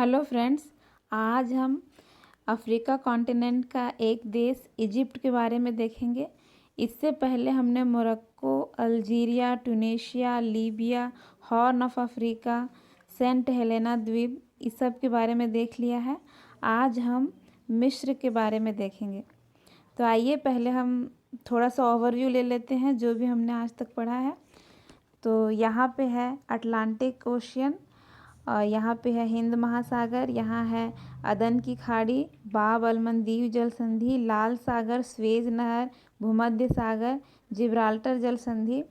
Hello friends. आज हम Africa continent का एक देश इजिप्ट के बारे में देखेंगे। इससे पहले हमने Morocco, Algeria, Tunisia, Libya, horn of Africa, Saint Helena द्वीप इस सब के बारे में देख लिया है। आज हम मिस्र के बारे में देखेंगे। तो आइए पहले हम थोड़ा सा ओवरव्यू ले लेते हैं जो भी हमने आज तक पढ़ा है। तो यहाँ पे है अटलांटिक ओशियन, और यहाँ पे है हिंद महासागर, यहाँ है अदन की खाड़ी, बाब अल मंदीब जल संधि, लाल सागर, स्वेज नहर, भूमध्य सागर, जिब्राल्टर जल संधि।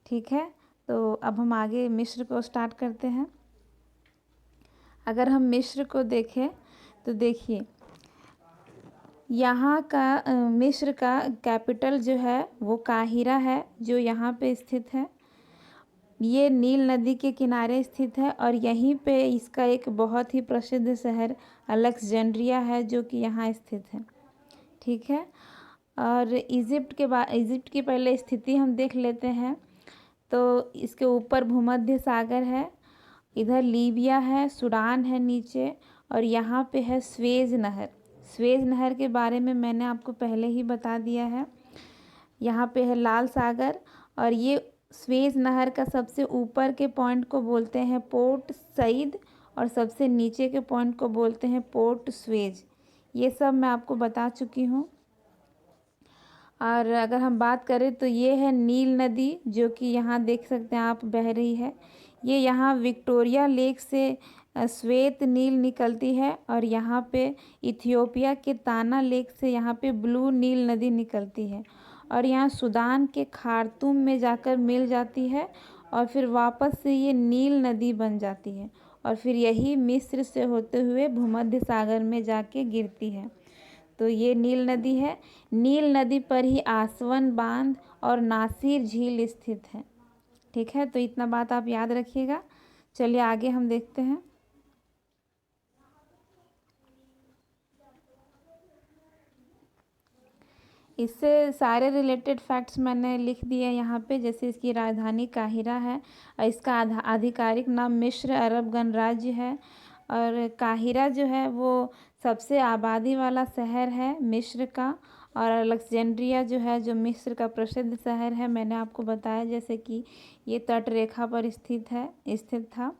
ठीक है, तो अब हम आगे मिस्र को स्टार्ट करते हैं। अगर हम मिस्र को देखें तो देखिए, यहाँ का मिस्र का कैपिटल जो है वो काहिरा है, जो यहाँ पे स्थित है। ये नील नदी के किनारे स्थित है और यहीं पे इसका एक बहुत ही प्रसिद्ध शहर अलेक्जेंड्रिया है जो कि यहाँ स्थित है। ठीक है, और इजिप्ट की पहले स्थिति हम देख लेते हैं। तो इसके ऊपर भूमध्य सागर है, इधर लीबिया है, सूडान है नीचे, और यहाँ पे है स्वेज नहर। स्वेज नहर के बारे में मैंने आपको पहले ही बता दिया है। यहाँ पे है लाल सागर, और ये स्वेज नहर का सबसे ऊपर के पॉइंट को बोलते हैं पोर्ट सईद, और सबसे नीचे के पॉइंट को बोलते हैं पोर्ट स्वेज। ये सब मैं आपको बता चुकी हूँ। और अगर हम बात करें तो ये है नील नदी, जो कि यहाँ देख सकते हैं आप बह रही है। ये यहाँ विक्टोरिया लेक से श्वेत नील निकलती है, और यहाँ पे इथियोपिया के ताना लेक से यहाँ पे ब्लू नील नदी निकलती है, और यहाँ सूडान के खार्तूम में जाकर मिल जाती है, और फिर वापस से ये नील नदी बन जाती है, और फिर यही मिस्र से होते हुए भूमध्य सागर में जाके गिरती है। तो ये नील नदी है। नील नदी पर ही आसवन बांध और नासिर झील स्थित है। ठीक है, तो इतना बात आप याद रखिएगा। चलिए आगे हम देखते हैं। इससे सारे रिलेटेड फैक्ट्स मैंने लिख दिए यहाँ पे। जैसे इसकी राजधानी काहिरा है, और इसका आधिकारिक नाम मिस्र अरब गणराज्य है, और काहिरा जो है वो सबसे आबादी वाला शहर है मिस्र का। और अलेक्जेंड्रिया जो है, जो मिस्र का प्रसिद्ध शहर है, मैंने आपको बताया जैसे कि ये तट रेखा पर स्थित था।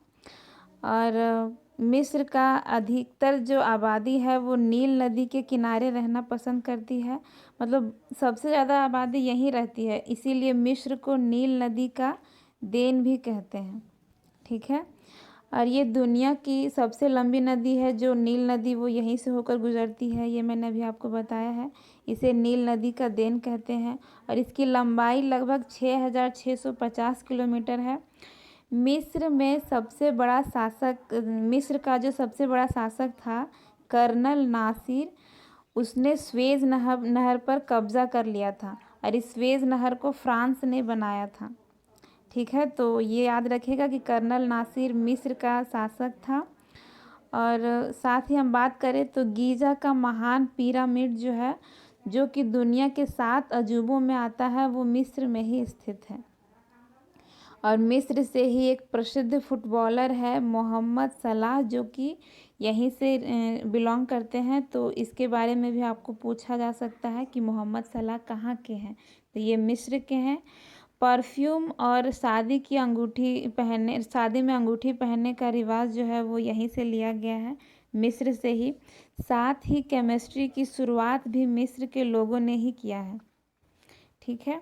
और मिस्र का अधिकतर जो आबादी है वो नील नदी के किनारे रहना पसंद करती है। मतलब सबसे ज़्यादा आबादी यहीं रहती है, इसीलिए मिस्र को नील नदी का देन भी कहते हैं। ठीक है, और ये दुनिया की सबसे लंबी नदी है, जो नील नदी वो यहीं से होकर गुजरती है। ये मैंने अभी आपको बताया है। इसे नील नदी का देन कहते हैं, और इसकी लंबाई लगभग 6,650 किलोमीटर है। मिस्र का जो सबसे बड़ा शासक था कर्नल नासिर, उसने स्वेज नहर पर कब्जा कर लिया था, और इस स्वेज नहर को फ्रांस ने बनाया था। ठीक है, तो ये याद रखिएगा कि कर्नल नासिर मिस्र का शासक था। और साथ ही हम बात करें तो गीज़ा का महान पिरामिड जो है, जो कि दुनिया के 7 अजूबों में आता है, वो मिस्र में ही स्थित है। और मिस्र से ही एक प्रसिद्ध फुटबॉलर है मोहम्मद सलाह, जो कि यहीं से बिलोंग करते हैं। तो इसके बारे में भी आपको पूछा जा सकता है कि मोहम्मद सलाह कहाँ के हैं, तो ये मिस्र के हैं। परफ्यूम और शादी में अंगूठी पहनने का रिवाज जो है वो यहीं से लिया गया है, मिस्र से ही। साथ ही केमिस्ट्री की शुरुआत भी मिस्र के लोगों ने ही किया है। ठीक है,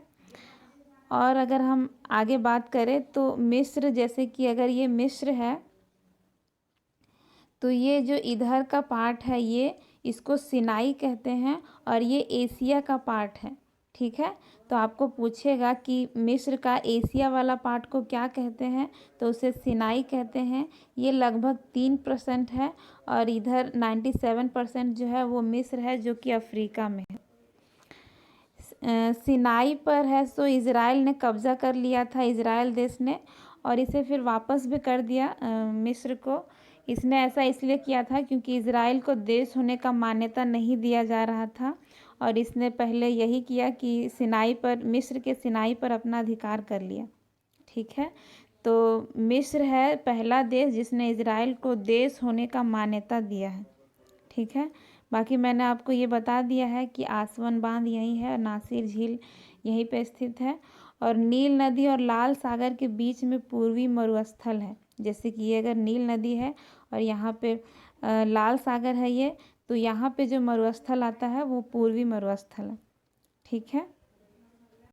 और अगर हम आगे बात करें तो मिस्र, जैसे कि अगर ये मिस्र है तो ये जो इधर का पार्ट है ये इसको सिनाई कहते हैं, और ये एशिया का पार्ट है। ठीक है, तो आपको पूछेगा कि मिस्र का एशिया वाला पार्ट को क्या कहते हैं, तो उसे सिनाई कहते हैं। ये लगभग 3% है, और इधर 97% जो है वो मिस्र है, जो कि अफ्रीका में है। सिनाई पर है सो इज़राइल ने कब्ज़ा कर लिया था, इज़राइल देश ने, और इसे फिर वापस भी कर दिया मिस्र को। इसने ऐसा इसलिए किया था क्योंकि इज़राइल को देश होने का मान्यता नहीं दिया जा रहा था, और इसने पहले यही किया कि मिस्र के सिनाई पर अपना अधिकार कर लिया। ठीक है, तो मिस्र है पहला देश जिसने इज़राइल को देश होने का मान्यता दिया है। ठीक है, बाकी मैंने आपको ये बता दिया है कि आसवन बांध यहीं है, नासिर झील यहीं पे स्थित है, और नील नदी और लाल सागर के बीच में पूर्वी मरुस्थल है। जैसे कि ये अगर नील नदी है और यहाँ पे लाल सागर है ये, तो यहाँ पे जो मरुस्थल आता है वो पूर्वी मरुस्थल है। ठीक है।